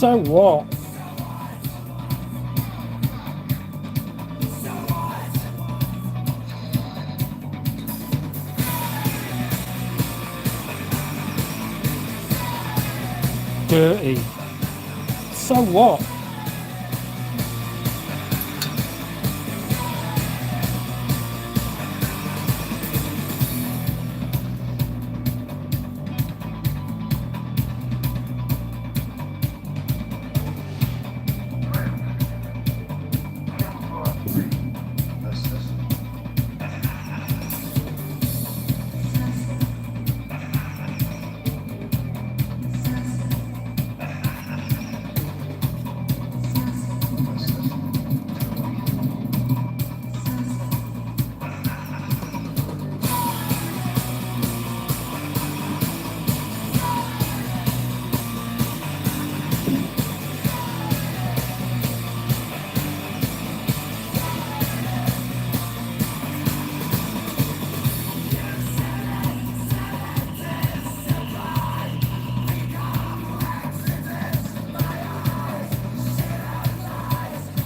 So what? Dirty. So what?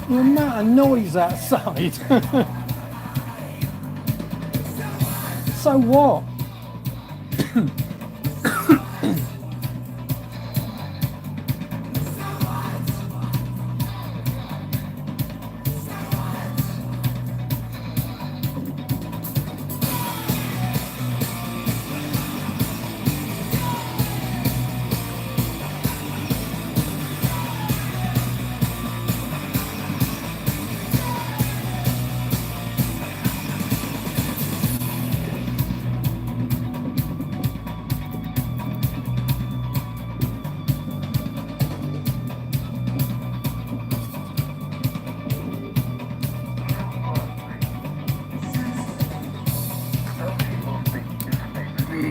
The amount of noise outside. So what?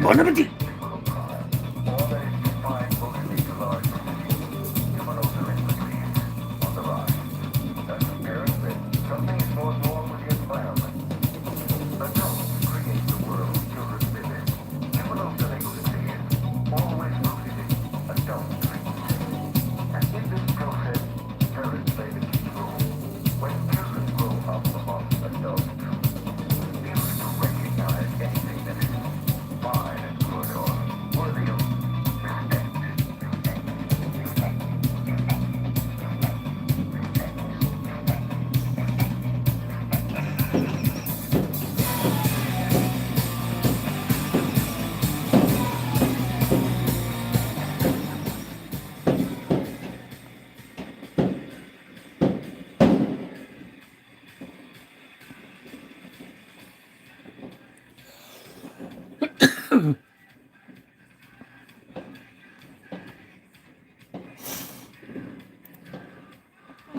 Bon appétit.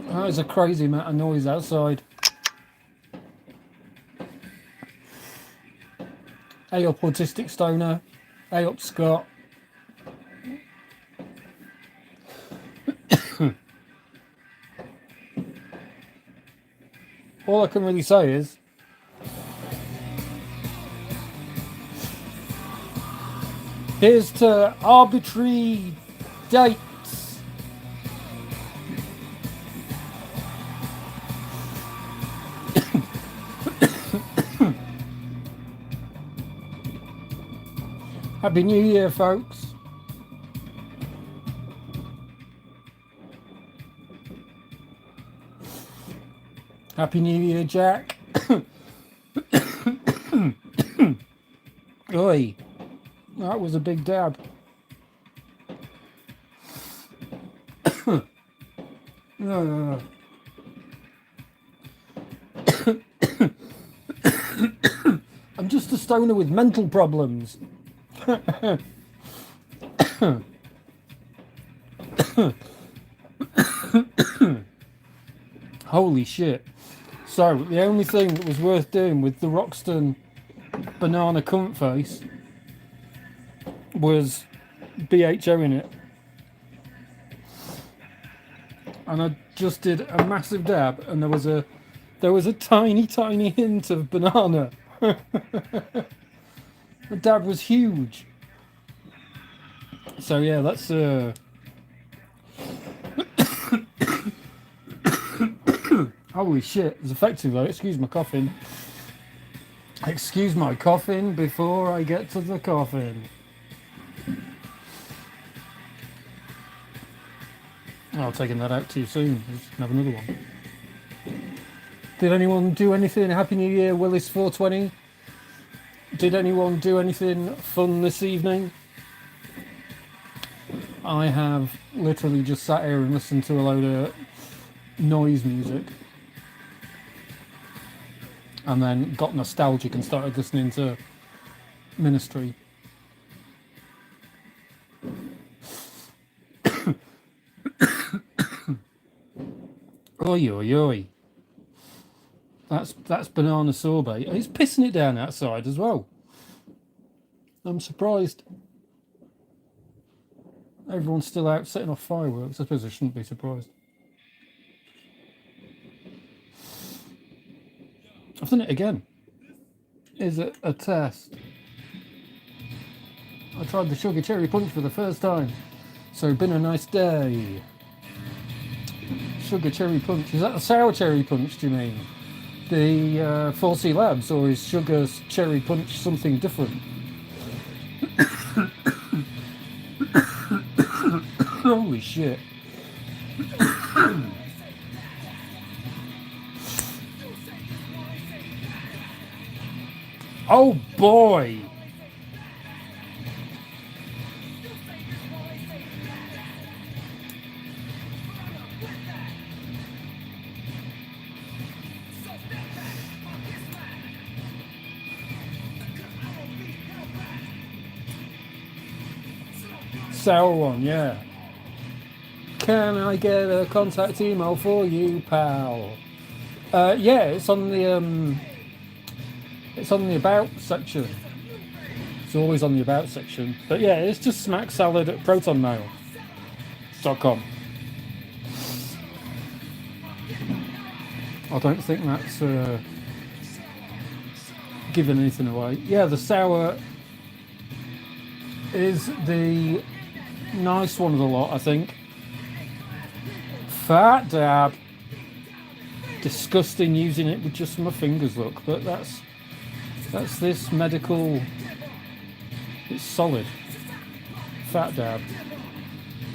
That is a crazy amount of noise outside. Hey up, Autistic Stoner. Hey up, Scott. All I can really say is here's to arbitrary dates. Happy New Year, folks. Happy New Year, Jack. Oi, that was a big dab. No. I'm just a stoner with mental problems. Holy shit. So, the only thing that was worth doing with the Roxton banana cunt face was BHO in it. And I just did a massive dab, and there was a tiny hint of banana. The dab was huge. So yeah, that's Holy shit, it's effective though. Excuse my coughing. Excuse my coughing before I get to the coffin. Oh, taking that out too soon. Just have another one. Did anyone do anything? Happy New Year, Willis 420. Did anyone do anything fun this evening? I have literally just sat here and listened to a load of noise music. And then got nostalgic and started listening to Ministry. Oi, oi, oi. That's banana sorbet. It's pissing it down outside as well. I'm surprised everyone's still out setting off fireworks. I suppose I shouldn't be surprised. I've done it again. Is it a test? I tried the sugar cherry punch for the first time. So been a nice day. Sugar cherry punch. Is that a sour cherry punch, do you mean? The 4C Labs, or is sugar cherry punch something different? Holy shit. Oh boy! Sour one, yeah. Can I get a contact email for you, pal? Yeah, it's on the about section. It's always on the about section. But yeah, it's just smacksalad at protonmail.com. I don't think that's giving anything away. Yeah, the sour is the nice one of the lot, I think. Fat dab. Disgusting using it with just my fingers, look, but that's this medical. It's solid. Fat dab.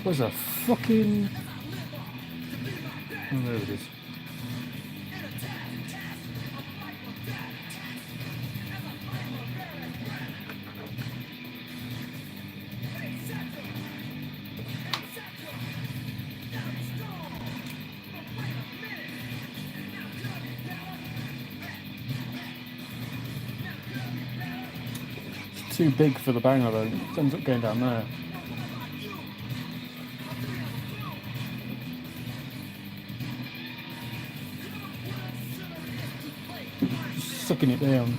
Where's a fucking. Oh, there it is. Too big for the banger though. It ends up going down there. Just sucking it down.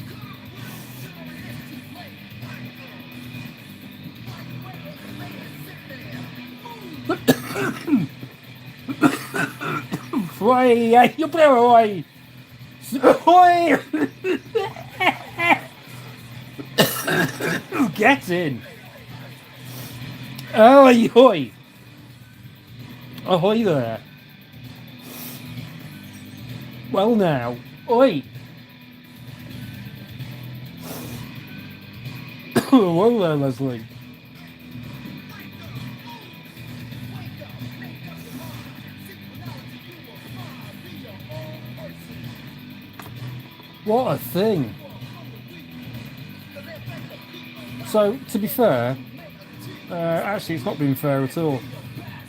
Oi, you play away. Oi! Get in! Ahoy! Ahoy there! Well now, oi! Whoa there, Leslie. What a thing! So, to be fair, actually it's not been fair at all.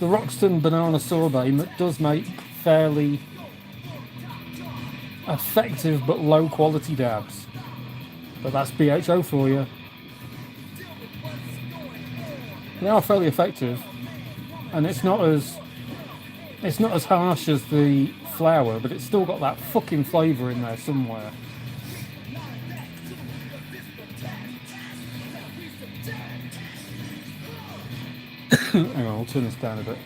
The Roxton banana sorbet does make fairly effective but low quality dabs. But that's BHO for you. They are fairly effective, and it's not as harsh as the flour, but it's still got that fucking flavour in there somewhere. Hang on, I'll turn this down a bit.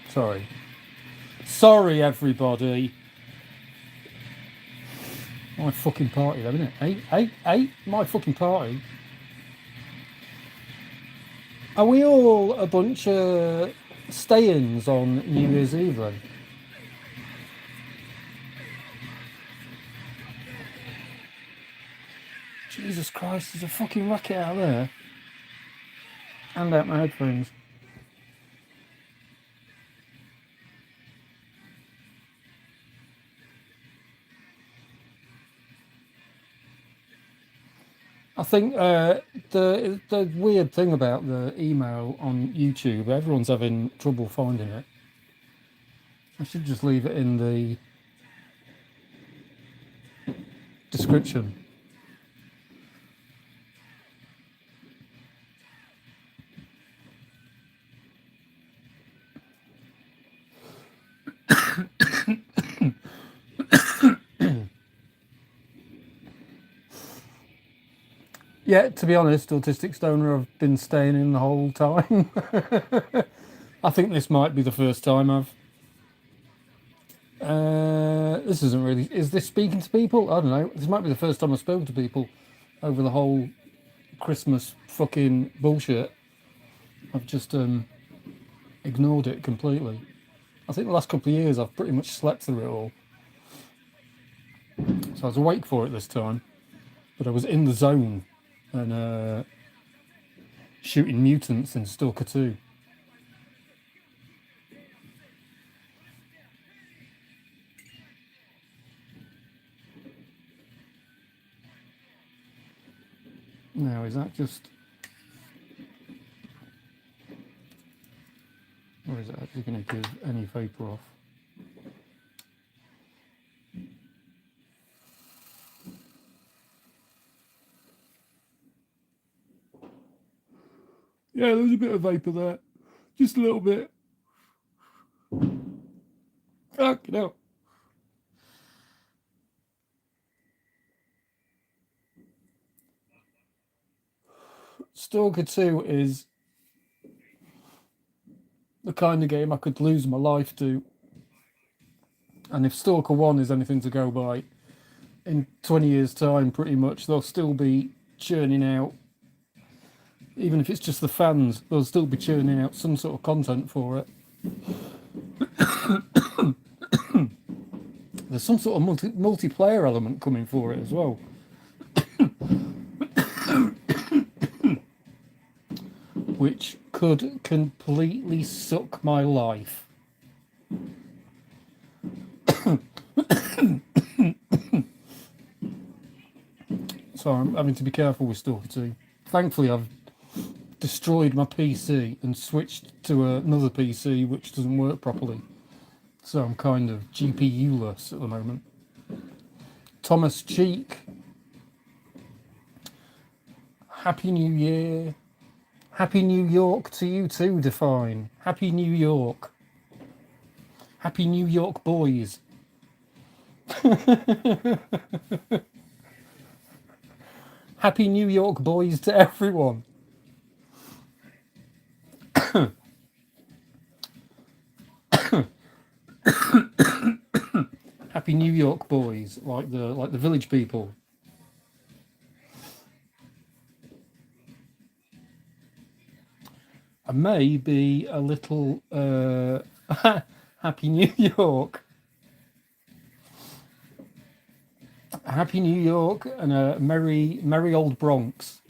Sorry. Sorry, everybody. My fucking party, though, isn't it? Hey, my fucking party. Are we all a bunch of stay-ins on New Year's Eve, then? Jesus Christ, there's a fucking racket out there. Hand out my headphones. I think the weird thing about the email on YouTube, everyone's having trouble finding it. I should just leave it in the description. Yeah, to be honest, Autistic Stoner, I've been staying in the whole time. I think this might be the first time I've. This isn't really. Is this speaking to people? I don't know. This might be the first time I've spoken to people over the whole Christmas fucking bullshit. I've just ignored it completely. I think the last couple of years I've pretty much slept through it all. So I was awake for it this time, but I was in the zone and shooting mutants in Stalker 2. Now, is that just... or is it actually going to give any vapour off? Yeah, there's a bit of vapour there. Just a little bit. Fuck, no. Stalker 2 is the kind of game I could lose my life to. And if Stalker 1 is anything to go by, in 20 years' time, pretty much, they'll still be churning out, even if it's just the fans, they'll still be churning out some sort of content for it. There's some sort of multiplayer element coming for it as well. Which could completely suck my life. So I'm having to be careful with Stalker 2. Thankfully, I've destroyed my PC and switched to another PC which doesn't work properly. So I'm kind of GPU-less at the moment. Thomas Cheek. Happy New Year. Happy New York to you too, Define. Happy New York. Happy New York boys. Happy New York boys to everyone. Happy New York boys, like the village people. I may be a little Happy New York. Happy New York and a merry old Bronx.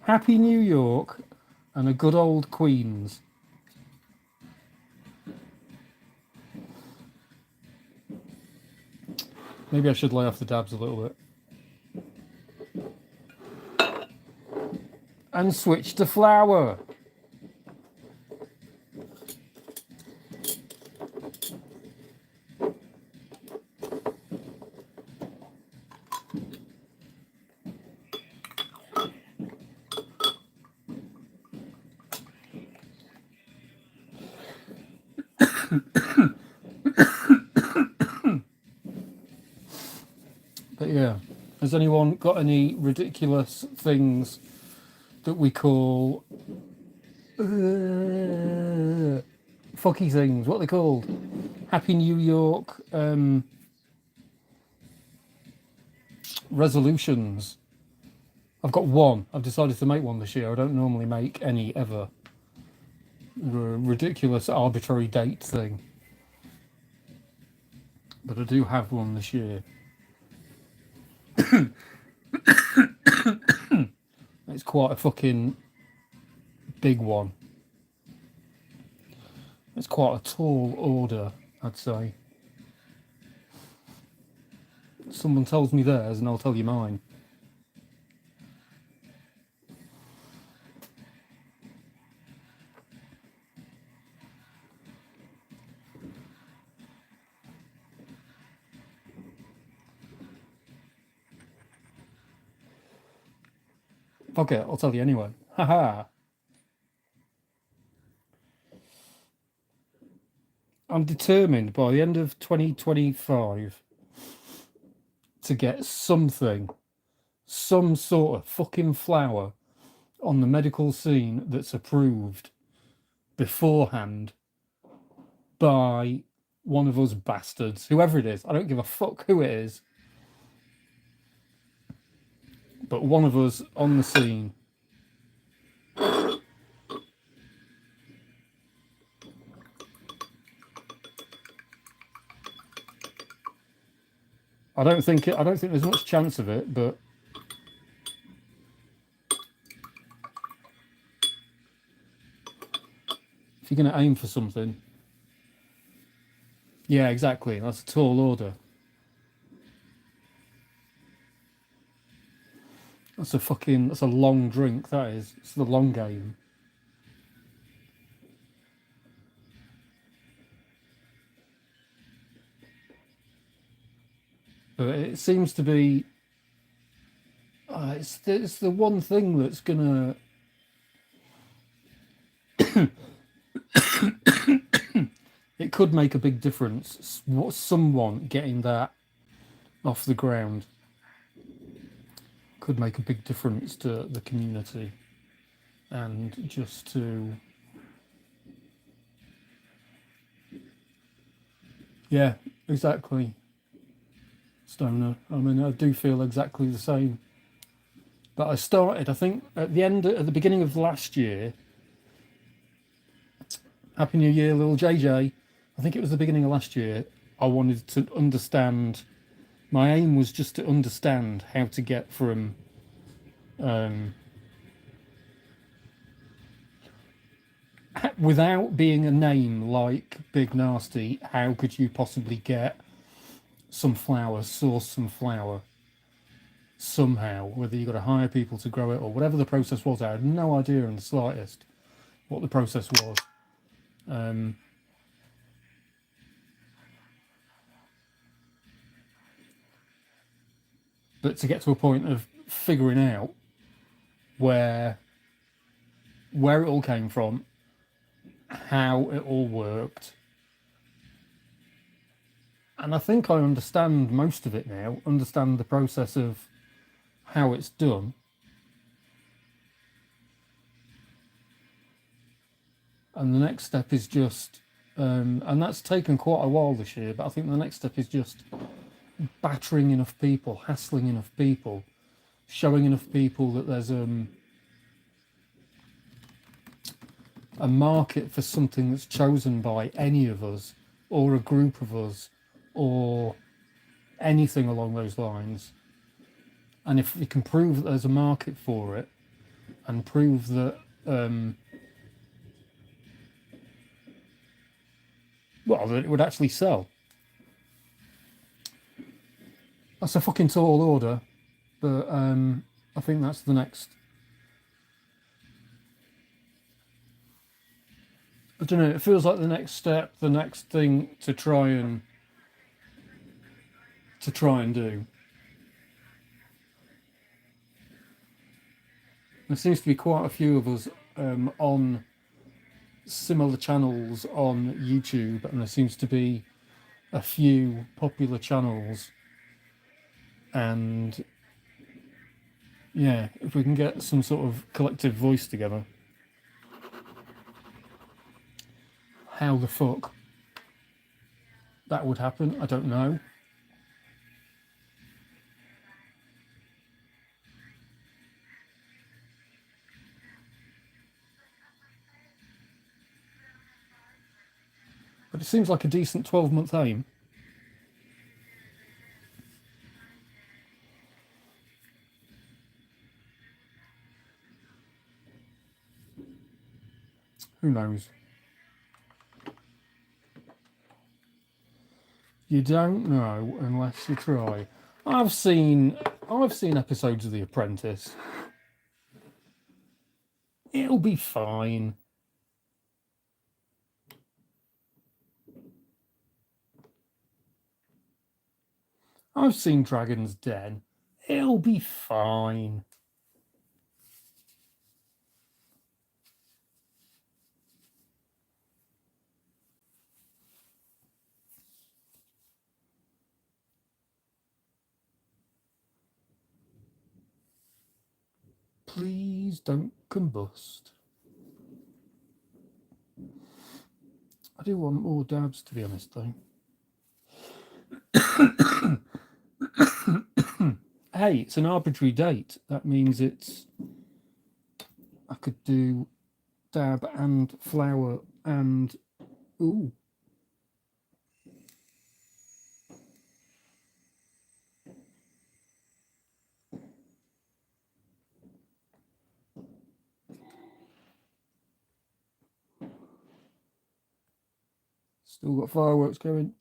Happy New York and a good old Queens. Maybe I should lay off the dabs a little bit. And switch to flour. But yeah, has anyone got any ridiculous things that we call fucky things? What are they called? Happy New York resolutions. I've got one. I've decided to make one this year. I don't normally make any ever. Ridiculous arbitrary date thing. but I do have one this year. It's quite a fucking big one. It's quite a tall order, I'd say. Someone tells me theirs and I'll tell you mine. Fuck it, I'll tell you anyway. Haha. I'm determined by the end of 2025 to get something, some sort of fucking flower on the medical scene that's approved beforehand by one of us bastards, whoever it is. I don't give a fuck who it is. But one of us on the scene. I don't think there's much chance of it, but if you're going to aim for something, yeah, exactly. That's a tall order. That's a long drink. That is. It's the long game. But it seems to be. It's the one thing that's gonna. It could make a big difference. Someone getting that off the ground could make a big difference to the community, and just to. Yeah, exactly. Stoner. I mean, I do feel exactly the same. But I started, I think, at the beginning of last year. Happy New Year, little JJ. I think it was the beginning of last year. I wanted to understand. My aim was just to understand how to get from. Without being a name like Big Nasty, how could you possibly get some flour, source some flour somehow? Whether you got to hire people to grow it or whatever the process was, I had no idea in the slightest what the process was. But to get to a point of figuring out where it all came from, how it all worked, and I think I understand most of it now. Understand the process of how it's done. And the next step is just, and that's taken quite a while this year. But I think the next step is just battering enough people, hassling enough people, showing enough people that there's a market for something that's chosen by any of us or a group of us or anything along those lines. And if we can prove that there's a market for it and prove that that it would actually sell, that's a fucking tall order. But I think that's the next. I don't know. It feels like the next step, the next thing to try and do. There seems to be quite a few of us on similar channels on YouTube, and there seems to be a few popular channels. And yeah, if we can get some sort of collective voice together, how the fuck that would happen, I don't know. But it seems like a decent 12-month aim. Who knows? You don't know unless you try. I've seen episodes of The Apprentice. It'll be fine. I've seen Dragon's Den. It'll be fine. Please don't combust. I do want more dabs, to be honest, though. Hey, it's an arbitrary date. That means I could do dab and flower and... Ooh. Still got fireworks going.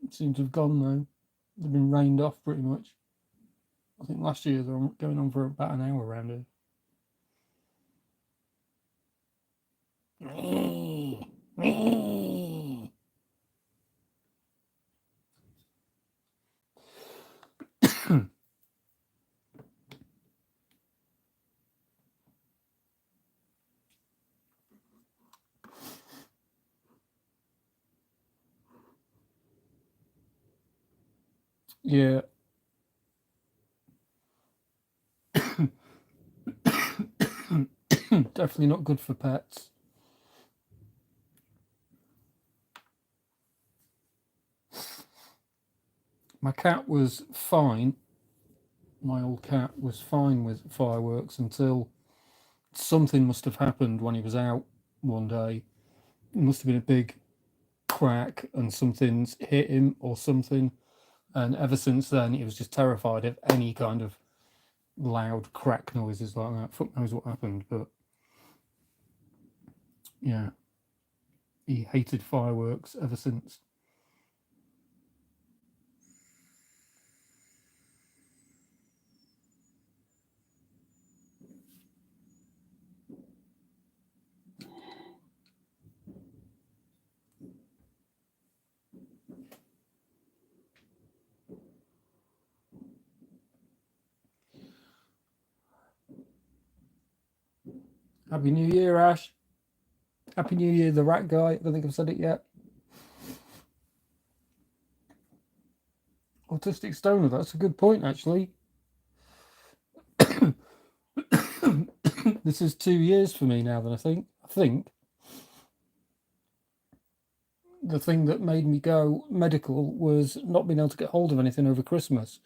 Seem to have gone though. They've been rained off pretty much. I think last year they were going on for about an hour around here. Yeah. Definitely not good for pets. My cat was fine. My old cat was fine with fireworks until something must have happened when he was out one day. It must have been a big crack and something's hit him or something. And ever since then, he was just terrified of any kind of loud crack noises like that. Fuck knows what happened, but yeah, he hated fireworks ever since. Happy New Year, Ash. Happy New Year, the rat guy. I don't think I've said it yet. Autistic stoner, that's a good point, actually. This is 2 years for me now, then I think. The thing that made me go medical was not being able to get hold of anything over Christmas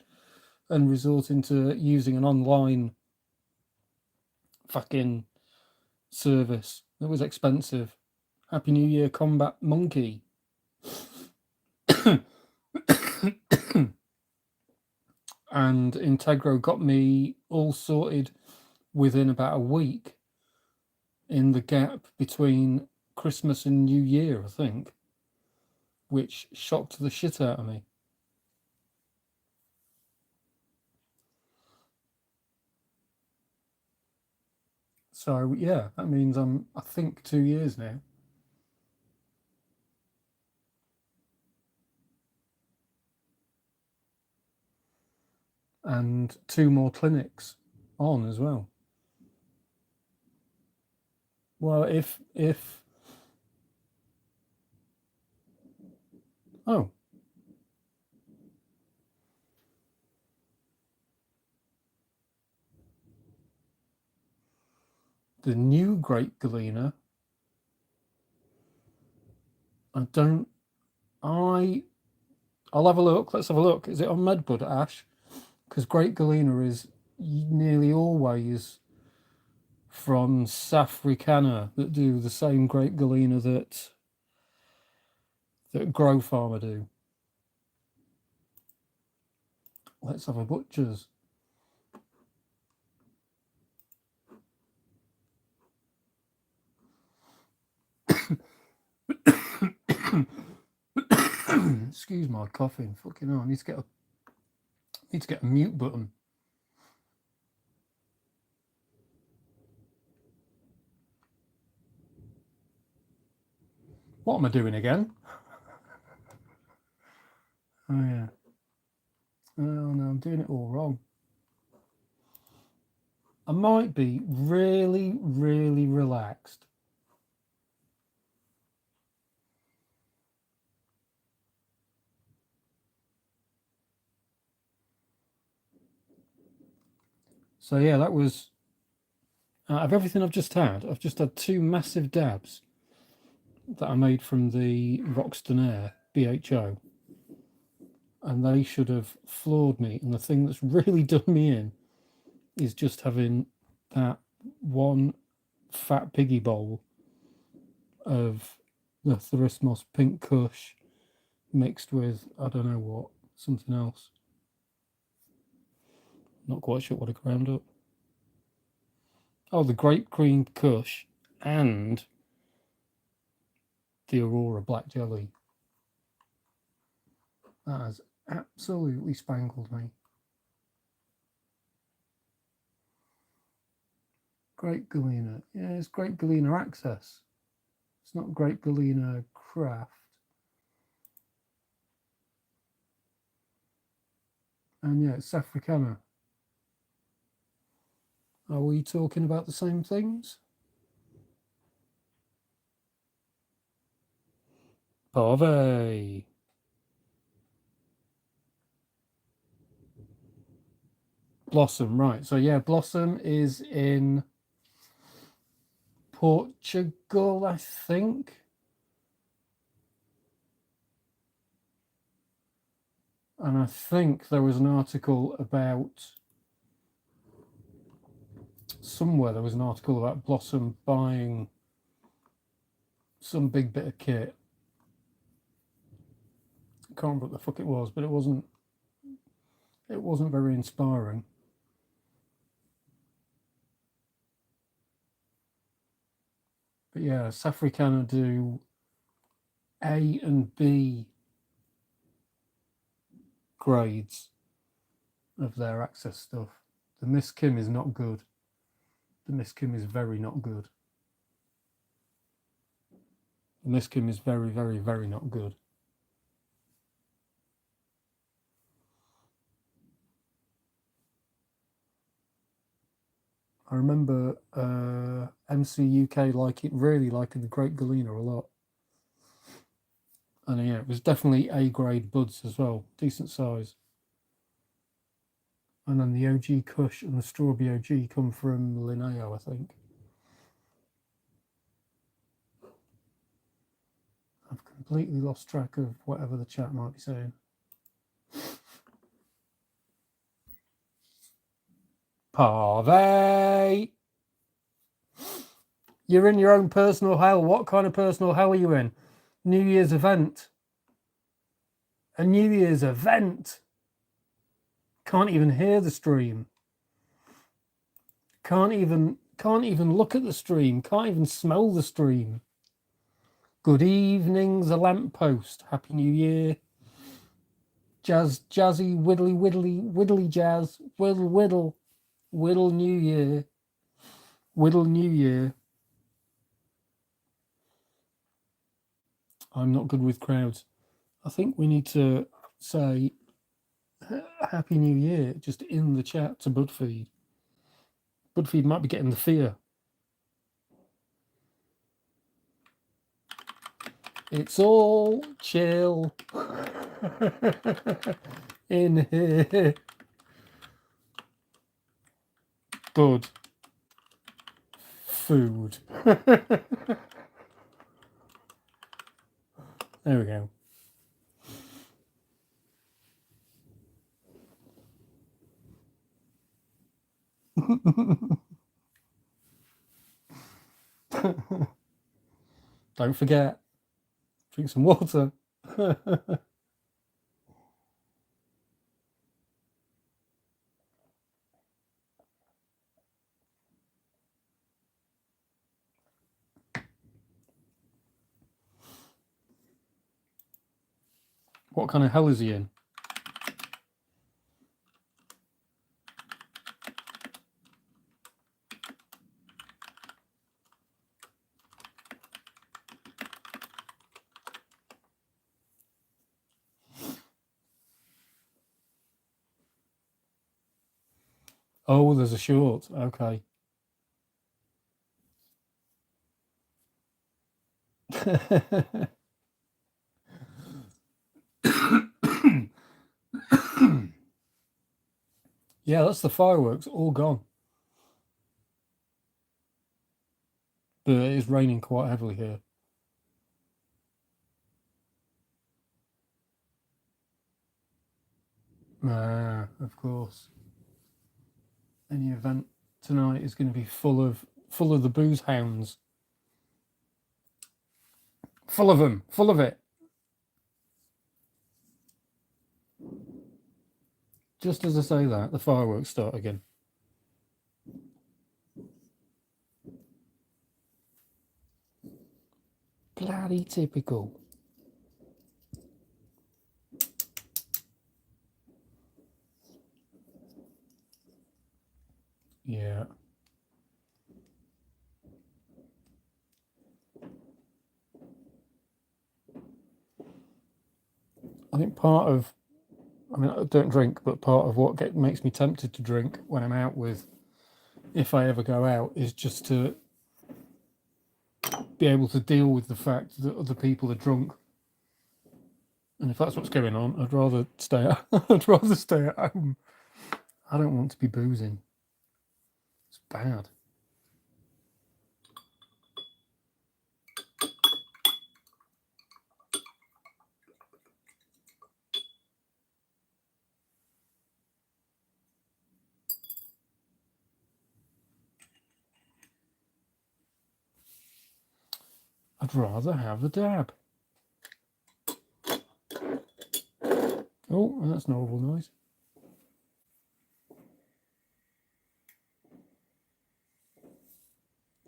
and resorting to using an online fucking service that was expensive. Happy New Year, Combat Monkey. And Integro got me all sorted within about a week in the gap between Christmas and New Year, I think, which shocked the shit out of me. So yeah, that means I think 2 years now. And 2 more clinics on as well. Well, if oh, the new Great Galena. I'll have a look. Let's have a look. Is it on Medbud, Ash? Because Great Galena is nearly always from Safricana that do the same Great Galena that Grow Farmer do. Let's have a butcher's. Excuse my coughing. Fucking hell, I need to get a mute button. What am I doing again? Oh yeah. Oh no, I'm doing it all wrong. I might be really, really relaxed. So yeah, that was out of everything I've just had 2 massive dabs that I made from the Roxton Air BHO. And they should have floored me. And the thing that's really done me in is just having that one fat piggy bowl of the Therismos Pink Kush mixed with, I don't know what, something else. Not quite sure what I ground up. Oh, the Grape Cream Kush and the Aurora Black Jelly. That has absolutely spangled me. Grape Galena. Yeah, it's Grape Galena Access. It's not Grape Galena Craft. And yeah, it's Africana. Are we talking about the same things? Pave. Blossom, right. So yeah, Blossom is in Portugal, I think. And I think there was an article about somewhere there was an article about Blossom buying some big bit of kit. I can't remember what the fuck it was, but it wasn't very inspiring. But yeah, Safricana do A and B grades of their access stuff. The Miss Kim is not good. The Miss Kim is very not good. The Miss Kim is very, very, very not good. I remember MC UK really liking the Great Galena a lot. And yeah, it was definitely A grade buds as well, decent size. And then the OG Kush and the Strawberry OG come from Linneo, I think. I've completely lost track of whatever the chat might be saying. Parvey! You're in your own personal hell. What kind of personal hell are you in? New Year's event. A New Year's event. Can't even hear the stream. Can't even look at the stream. Can't even smell the stream. Good evening, the lamppost. Happy New Year. Jazzy, widdly jazz. Whittle New Year. Whittle New Year. I'm not good with crowds. I think we need to say Happy New Year just in the chat to Budfeed. Budfeed might be getting the fear. It's all chill in here. Bud. Food. There we go. Don't forget, drink some water. What kind of hell is he in? Oh, there's a short. Okay. Yeah, that's the fireworks all gone. But it is raining quite heavily here. Ah, of course. Any event tonight is going to be full of the booze hounds. Full of them. Full of it. Just as I say that, the fireworks start again. Bloody typical. Yeah. I think I don't drink, but part of what makes me tempted to drink when I'm out if I ever go out, is just to be able to deal with the fact that other people are drunk. And if that's what's going on, I'd rather stay at home. I don't want to be boozing. It's bad. I'd rather have a dab. Oh, that's an horrible noise.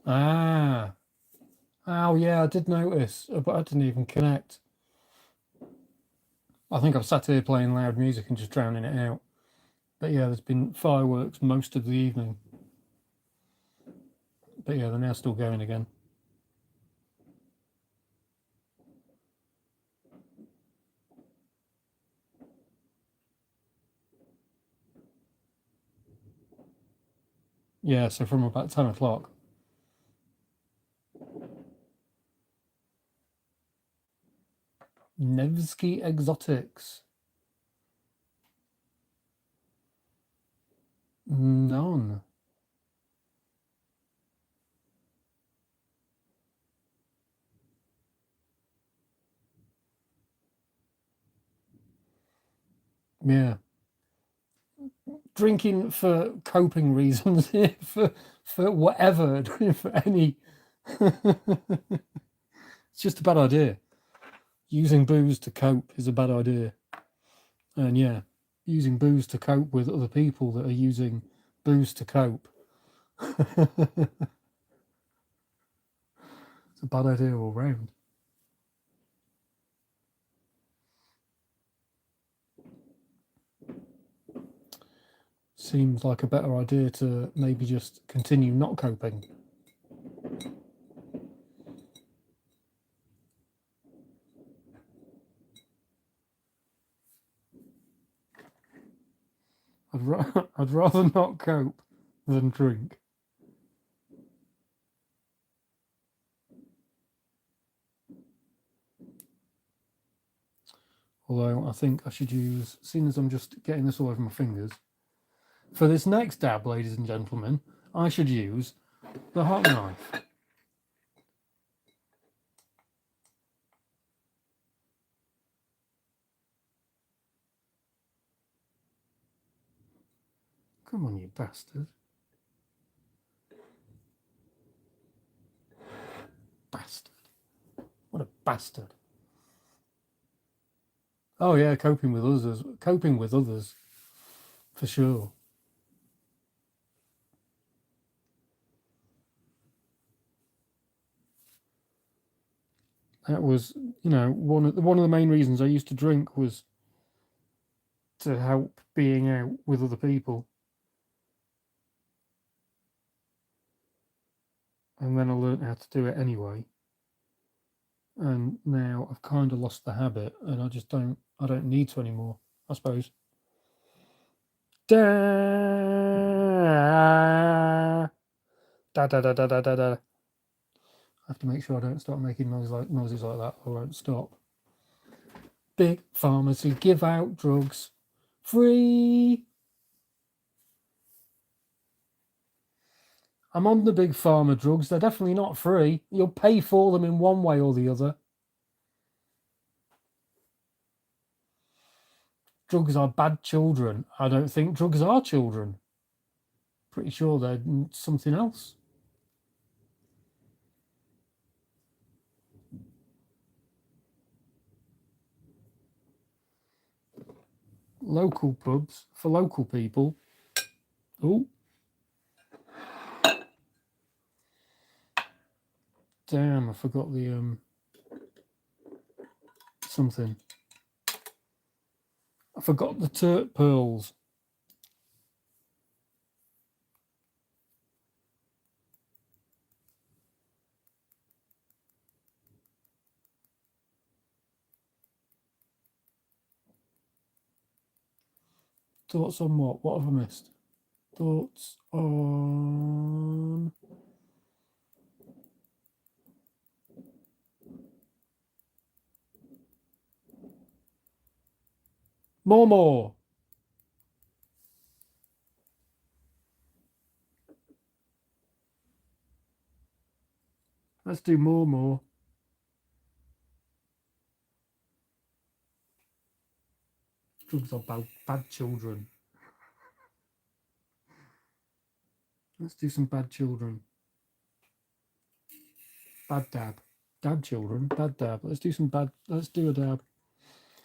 Ah. Oh, yeah, I did notice, but I didn't even connect. I think I've sat here playing loud music and just drowning it out. But yeah, there's been fireworks most of the evening. But yeah, they're now still going again. Yeah, so from about 10 o'clock. Nevsky Exotics. None. Yeah. Drinking for coping reasons, for whatever, for any. It's just a bad idea. Using booze to cope is a bad idea. And yeah, using booze to cope with other people that are using booze to cope. It's a bad idea all round. Seems like a better idea to maybe just continue not coping. I'd rather not cope than drink. Although I think I should use, seeing as I'm just getting this all over my fingers, for this next dab, ladies and gentlemen, I should use the hot knife. Come on, you bastard. Bastard. What a bastard. Oh yeah, coping with others, for sure. That was, one of the main reasons I used to drink was to help being out with other people. And then I learned how to do it anyway. And now I've kind of lost the habit, and I don't need to anymore, I suppose. Da da da da da da da. I have to make sure I don't start making noises like that, or I won't stop. Big pharmacy give out drugs free. I'm on the big pharma drugs. They're definitely not free. You'll pay for them in one way or the other. Drugs are bad children. I don't think drugs are children. Pretty sure they're something else. Local pubs for local people. Oh. Damn, I forgot the something. I forgot the turt pearls. Thoughts on what? What have I missed? Thoughts on more. Let's do more. Drugs are bad children. Let's do some bad children. Bad dab. Dab children. Bad dab. Let's do a dab.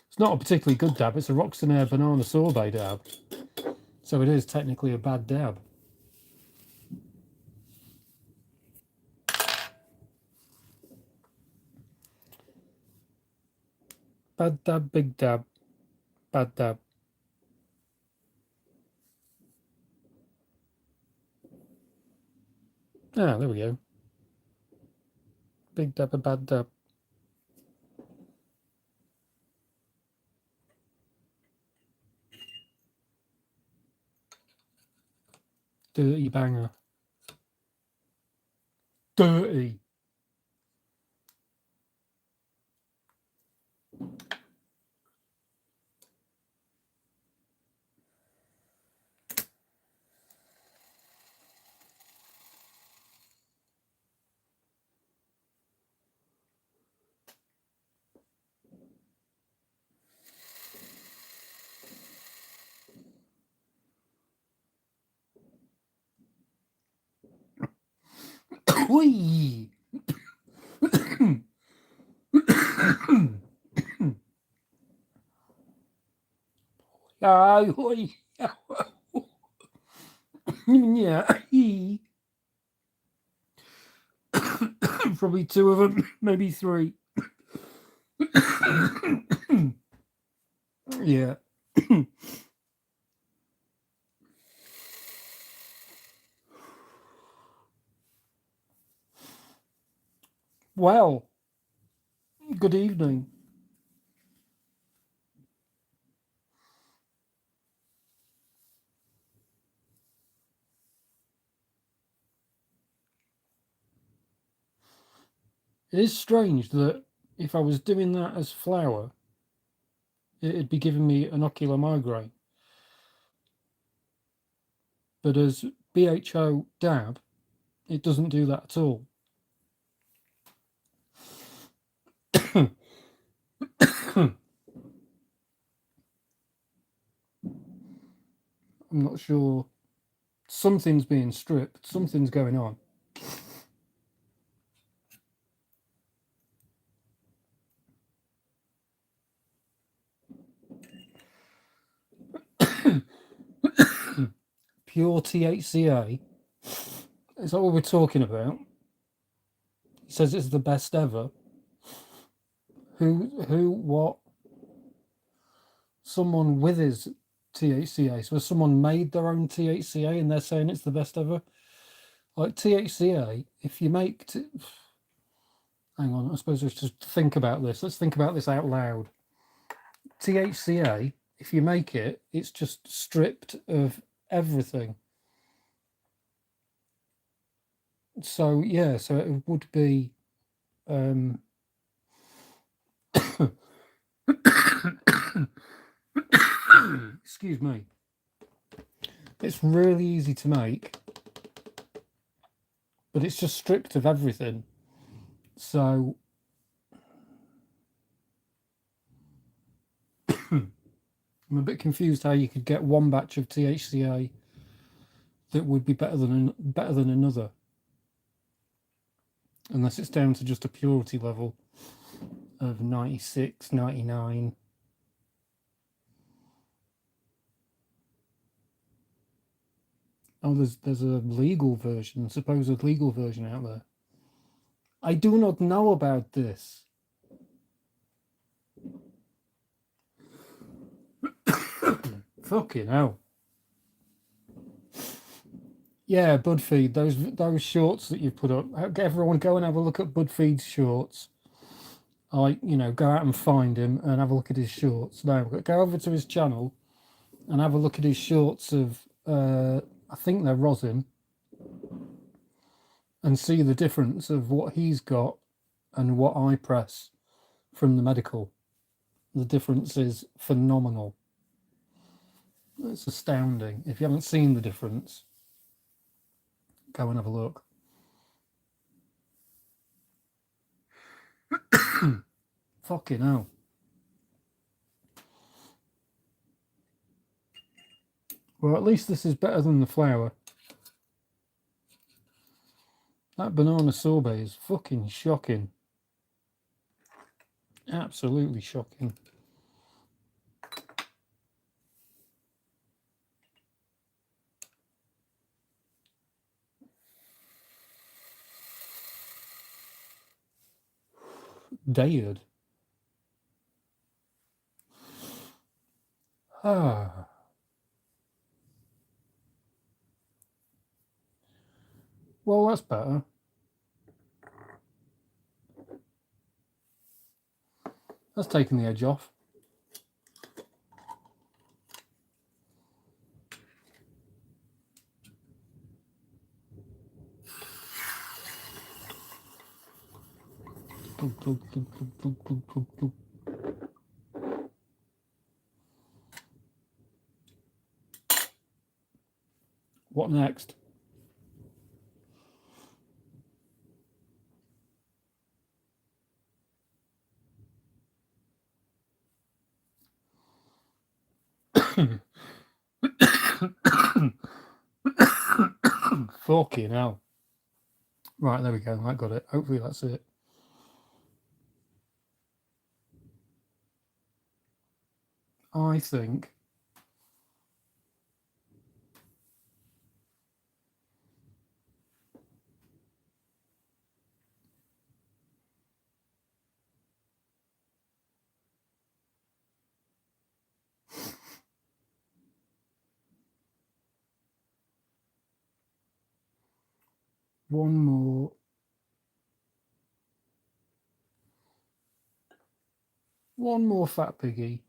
It's not a particularly good dab. It's a Roxanair banana sorbet dab. So it is technically a bad dab. Bad dab, big dab. Bad dab. Ah, there we go. Big dab, a bad dab. Dirty banger. Dirty. Oi! Yeah. Probably two of them, maybe three. Yeah. Well, good evening. It is strange that if I was doing that as flour, it'd be giving me an ocular migraine. But as BHO dab, it doesn't do that at all. I'm not sure. Something's being stripped. Something's going on. Pure THCA. Is that what we're talking about? He says it's the best ever. what? Someone with his THCA. So someone made their own THCA and they're saying it's the best ever. Like THCA, if you make... hang on, I suppose let's just think about this. Let's think about this out loud. THCA, if you make it, it's just stripped of everything. So, yeah, so it would be... excuse me. It's really easy to make, but it's just stripped of everything. So I'm a bit confused how you could get one batch of THCA that would be better than another, unless it's down to just a purity level of 96, 99. Oh, there's a legal version, supposed legal version out there. I do not know about this. Fucking hell. Yeah, BudFeed, those shorts that you put up. Everyone go and have a look at BudFeed's shorts. Go out and find him and have a look at his shorts. No, go over to his channel and have a look at his shorts of, I think they're rosin, and see the difference of what he's got and what I press from the medical. The difference is phenomenal. It's astounding. If you haven't seen the difference, go and have a look. Fucking hell. Well, at least this is better than the flour. That banana sorbet is fucking shocking. Absolutely shocking. Dared. Ah. Well, that's better. That's taking the edge off. What next? Fucking hell. Right, there we go. I got it. Hopefully that's it. I think one more fat piggy,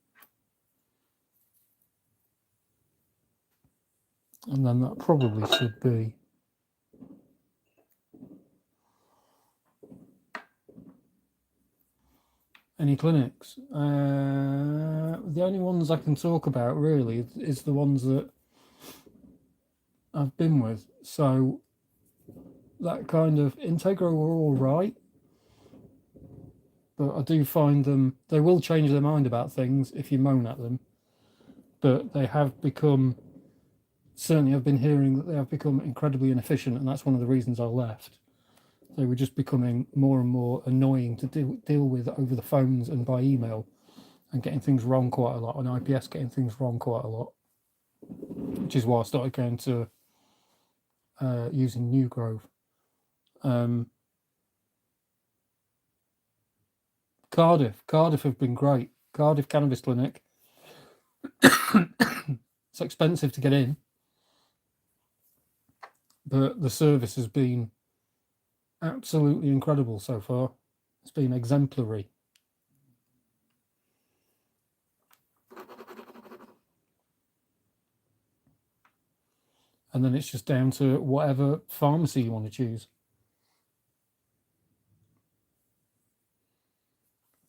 and then that probably should be. Any clinics? The only ones I can talk about really is the ones that I've been with. So that kind of Integro were all right, but I do find they will change their mind about things if you moan at them, but they have become, certainly I've been hearing that they have become incredibly inefficient, and that's one of the reasons I left. They were just becoming more and more annoying to deal with over the phones and by email, and getting things wrong quite a lot, on IPS getting things wrong quite a lot, which is why I started going to using New Grove. Because Cardiff have been great. Cardiff Cannabis Clinic. It's expensive to get in, but the service has been absolutely incredible so far. It's been exemplary. And then it's just down to whatever pharmacy you want to choose.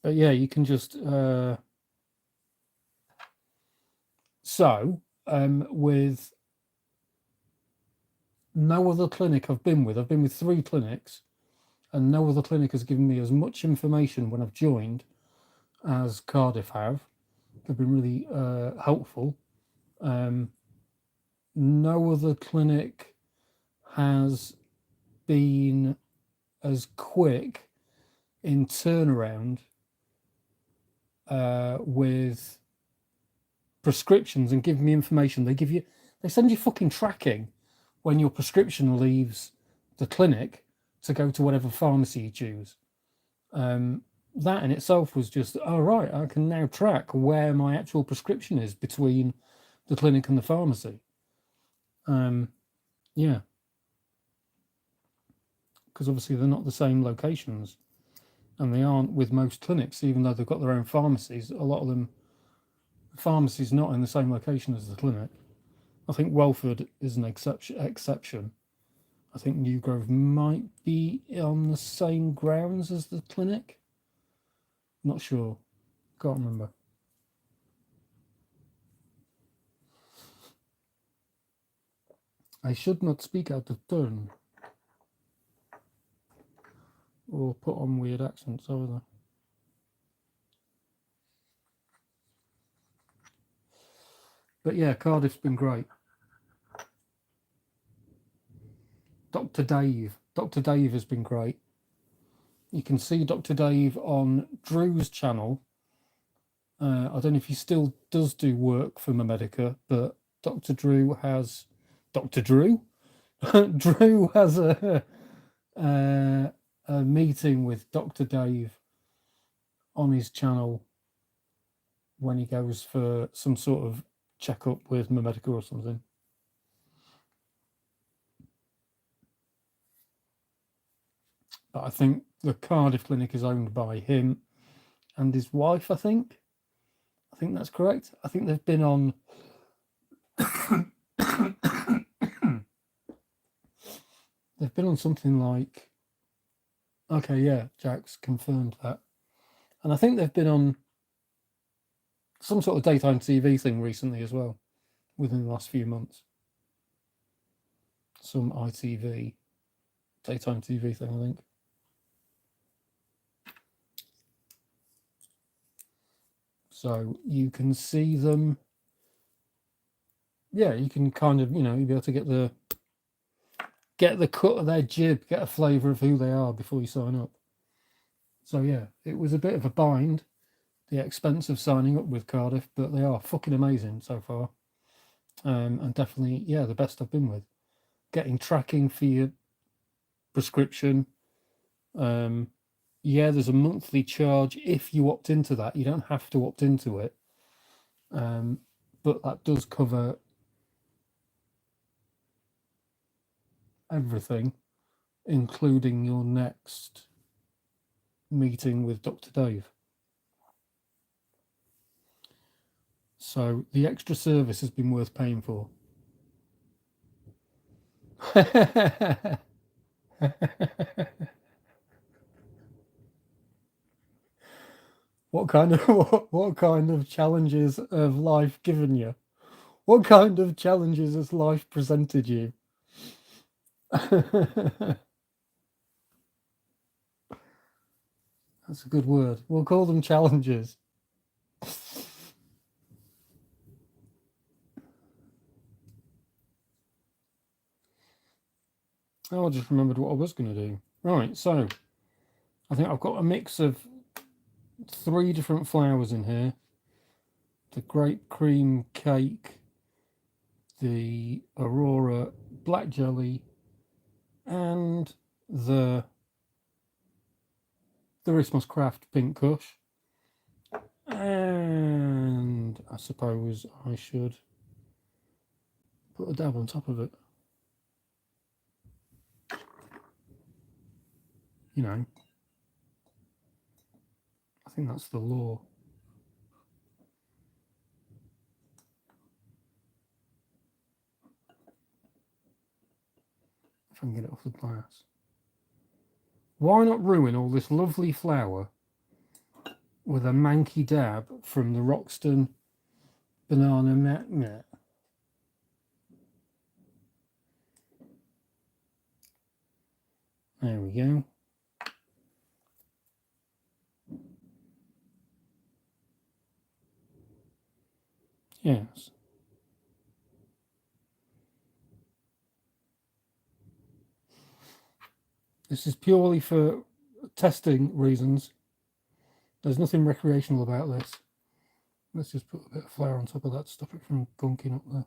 But yeah, you can just... with no other clinic I've been with 3 clinics, and no other clinic has given me as much information when I've joined as Cardiff have. They've been really helpful. No other clinic has been as quick in turnaround with prescriptions and give me information. They send you fucking tracking when your prescription leaves the clinic to go to whatever pharmacy you choose. That in itself was just, oh right, I can now track where my actual prescription is between the clinic and the pharmacy. Yeah, because obviously they're not the same locations, and they aren't with most clinics, even though they've got their own pharmacies. A lot of them, the pharmacy's not in the same location as the clinic. I think Welford is an exception. I think New Grove might be on the same grounds as the clinic. Not sure. Can't remember. I should not speak out of turn or put on weird accents either. But yeah, Cardiff's been great. Dr. Dave has been great. You can see Dr. Dave on Drew's channel. I don't know if he still does do work for Memedica, but Drew has a meeting with Dr. Dave on his channel when he goes for some sort of checkup with Memedica or something. But I think the Cardiff clinic is owned by him and his wife, I think that's correct. I think they've been on they've been on something like, okay, yeah, Jack's confirmed that. And I think they've been on some sort of daytime TV thing recently as well, within the last few months. Some ITV daytime TV thing, I think. So you can see them. Yeah, you can kind of, you'll be able to get the cut of their jib, get a flavour of who they are before you sign up. So yeah, it was a bit of a bind, the expense of signing up with Cardiff, but they are fucking amazing so far. And definitely, yeah, the best I've been with. Getting tracking for your prescription. Yeah, there's a monthly charge if you opt into that. You don't have to opt into it. But that does cover everything, including your next meeting with Dr. Dave. So the extra service has been worth paying for. What kind of challenges have life given you? What kind of challenges has life presented you? That's a good word. We'll call them challenges. Oh, I just remembered what I was going to do. Right, so I think I've got a mix of 3 different flowers in here. The grape cream cake, the Aurora black jelly, and the Ismos Craft pink kush. And I suppose I should put a dab on top of it. You know, I think that's the law. If I can get it off the glass. Why not ruin all this lovely flour with a manky dab from the Roxton Banana Magnet? There we go. Yes. This is purely for testing reasons. There's nothing recreational about this. Let's just put a bit of flour on top of that to stop it from gunking up there.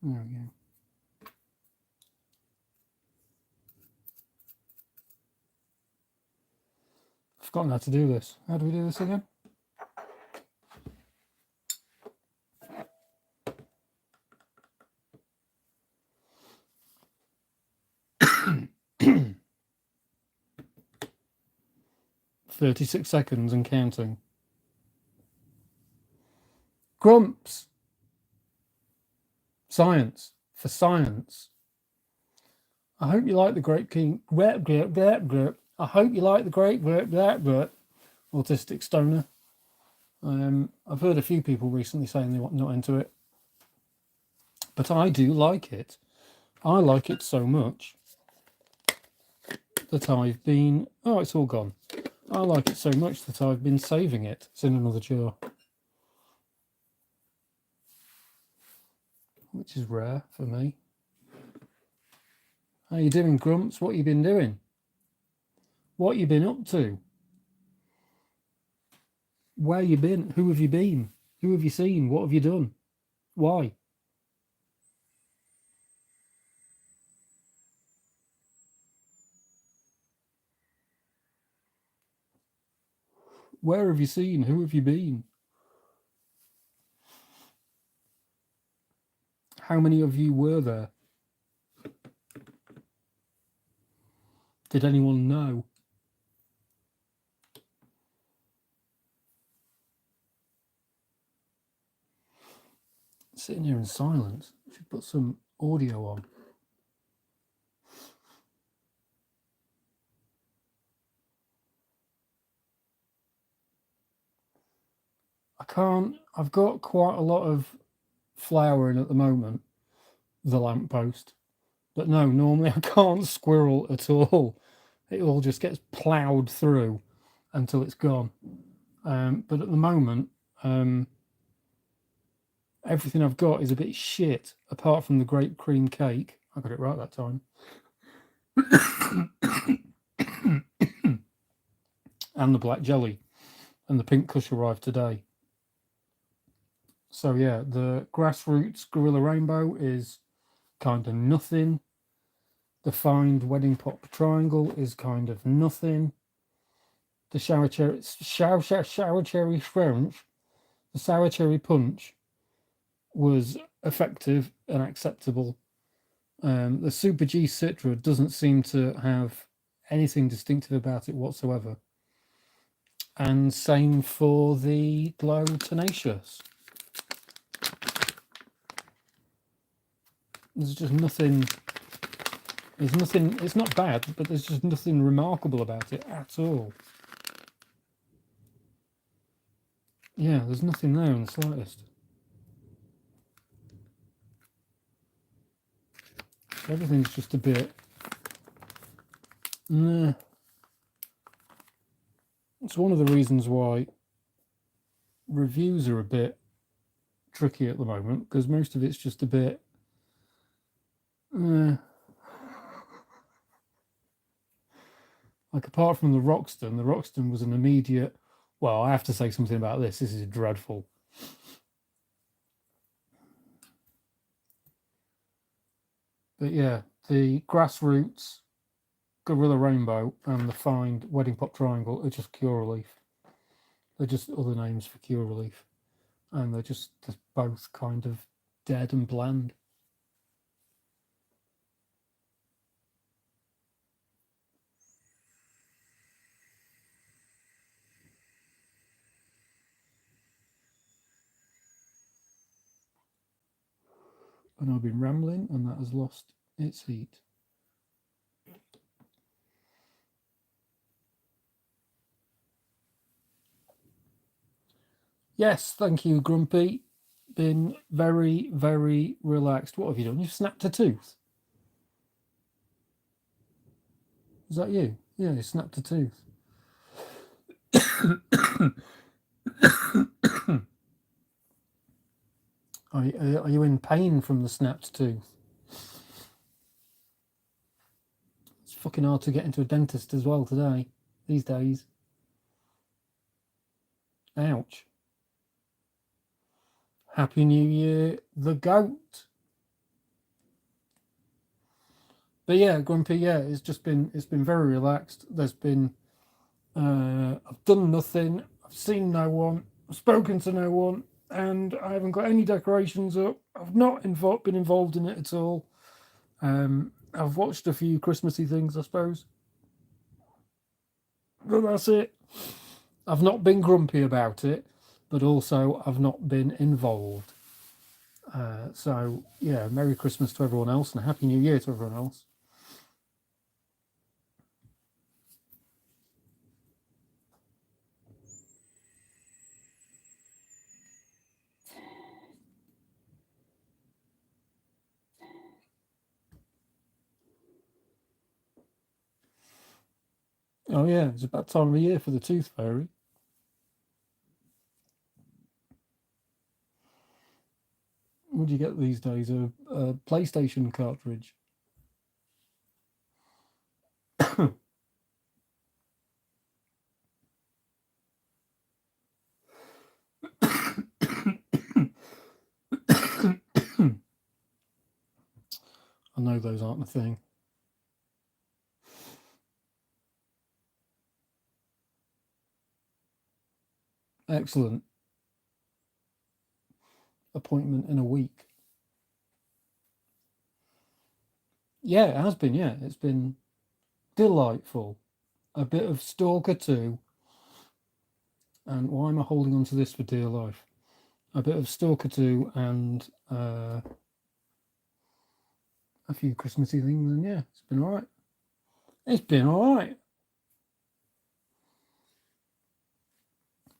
There we go. I've forgotten how to do this. How do we do this again? $36 seconds and counting. Grumps. Science. For science. I hope you like the Great King. I hope you like the Great Autistic Stoner. I've heard a few people recently saying they're not into it. But I do like it. I like it so much that I've been... Oh, it's all gone. I like it so much that I've been saving it. It's in another jar. Which is rare for me. How you doing, Grumps? What you been doing? What you been up to? Where you been? Who have you been? Who have you seen? What have you done? Why? Where have you seen? Who have you been? How many of you were there? Did anyone know? Sitting here in silence. Should put some audio on. I can't. I've got quite a lot of flour in at the moment, the lamppost. But no, normally I can't squirrel at all. It all just gets ploughed through until it's gone. But at the moment, everything I've got is a bit shit, apart from the grape cream cake. I got it right that time. And the black jelly. And the pink kush arrived today. So yeah, the Grassroots Gorilla Rainbow is kind of nothing. The Find Wedding Pop Triangle is kind of nothing. The sour cherry French, the sour cherry punch was effective and acceptable. The Super G Citra doesn't seem to have anything distinctive about it whatsoever. And same for the Glow Tenacious. There's just nothing. There's nothing. It's not bad, but there's just nothing remarkable about it at all. Yeah, there's nothing there in the slightest. Everything's just a bit. Nah. It's one of the reasons why reviews are a bit tricky at the moment, because most of it's just a bit. Like, apart from the Roxton was an immediate. Well, I have to say something about this. This is dreadful. But yeah, the Grassroots Gorilla Rainbow and the Find Wedding Pop Triangle are just Cure Relief. They're just other names for Cure Relief. And they're both kind of dead and bland. And I've been rambling, and that has lost its heat. Yes, thank you, Grumpy. Been very, very relaxed. What have you done? You've snapped a tooth. Is that you? Yeah, you snapped a tooth. Are you in pain from the snapped tooth? It's fucking hard to get into a dentist as well today, these days. Ouch. Happy New Year, the goat. But yeah, Grumpy, yeah, it's been very relaxed. There's been I've done nothing, I've seen no one, I've spoken to no one, and I haven't got any decorations up. I've not been involved in it at all. I've watched a few Christmassy things, I suppose. But that's it. I've not been grumpy about it, but also I've not been involved. So, yeah, Merry Christmas to everyone else and Happy New Year to everyone else. Oh, yeah, it's about time of the year for the Tooth Fairy. What do you get these days? A PlayStation cartridge. I know those aren't a thing. Excellent. Appointment in a week. Yeah, it has been. Yeah, it's been delightful. A bit of Stalker 2. And why am I holding on to this for dear life? A bit of Stalker 2 and a few Christmassy things. And yeah, it's been all right. It's been all right.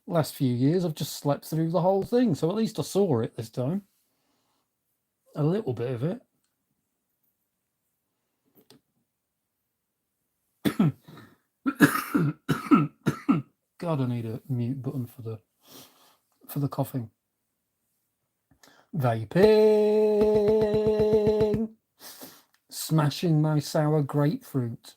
Last few years, I've just slept through the whole thing. So at least I saw it this time. A little bit of it. God, I need a mute button for the coughing. Vaping. Smashing my sour grapefruit.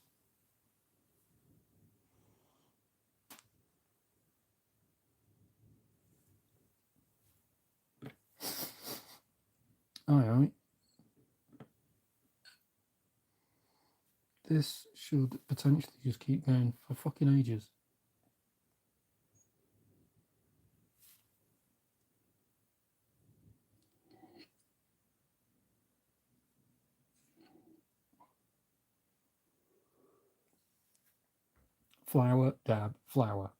All right. This should potentially just keep going for fucking ages. Flour, dab, flour.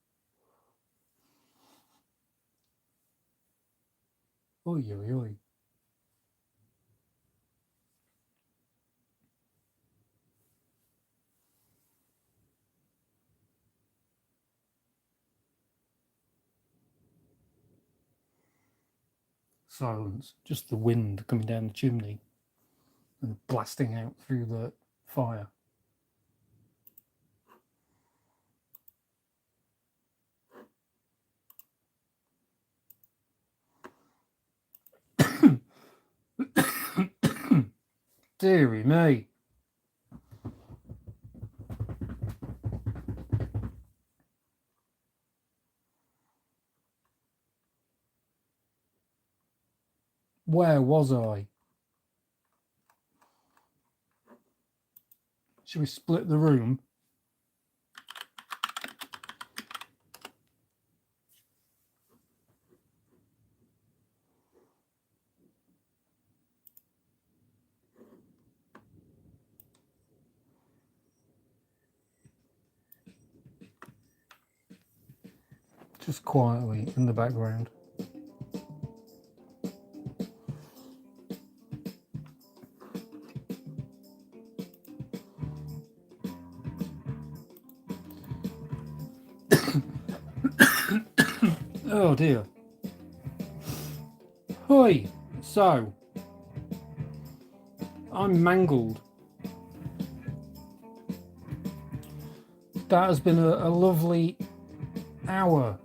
Oi, oi, oi. Silence. Just the wind coming down the chimney and blasting out through the fire. Deary me. Where was I? Should we split the room? Just quietly in the background. Oh dear. Hoi! So, I'm mangled. That has been a lovely hour.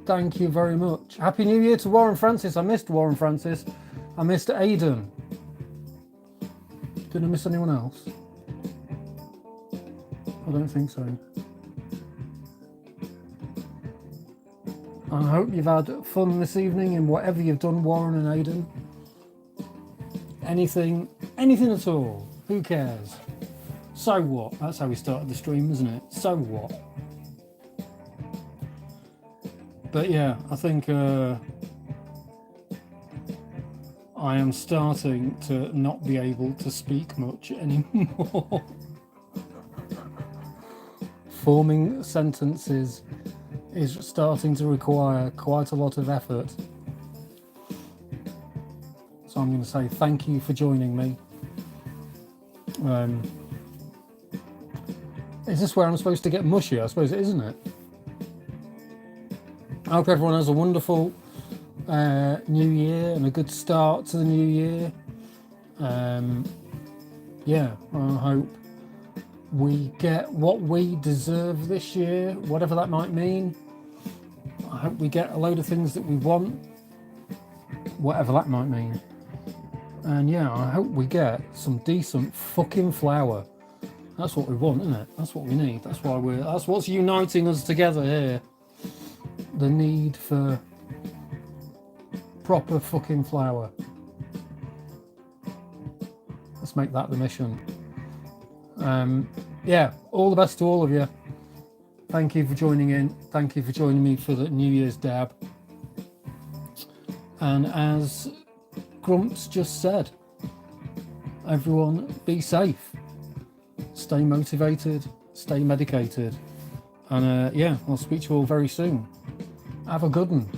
Thank you very much. Happy New Year to Warren Francis. I missed Warren Francis. I missed Aidan. Did I miss anyone else? I don't think so. I hope you've had fun this evening in whatever you've done, Warren and Aidan. Anything at all. Who cares? So what? That's how we started the stream, isn't it? So what? But yeah, I think I am starting to not be able to speak much anymore. Forming sentences is starting to require quite a lot of effort. So I'm going to say thank you for joining me. Is this where I'm supposed to get mushy? I suppose it is, isn't it? I hope everyone has a wonderful new year and a good start to the new year. Yeah, I hope we get what we deserve this year, whatever that might mean. I hope we get a load of things that we want, whatever that might mean. And yeah, I hope we get some decent fucking flour. That's what we want, isn't it? That's what we need. That's what's uniting us together here. The need for proper fucking flour. Let's make that the mission. Yeah, all the best to all of you. Thank you for joining in. Thank you for joining me for the New Year's dab. And as Grumps just said, everyone be safe. Stay motivated. Stay medicated. And yeah, I'll speak to you all very soon. Have a good one.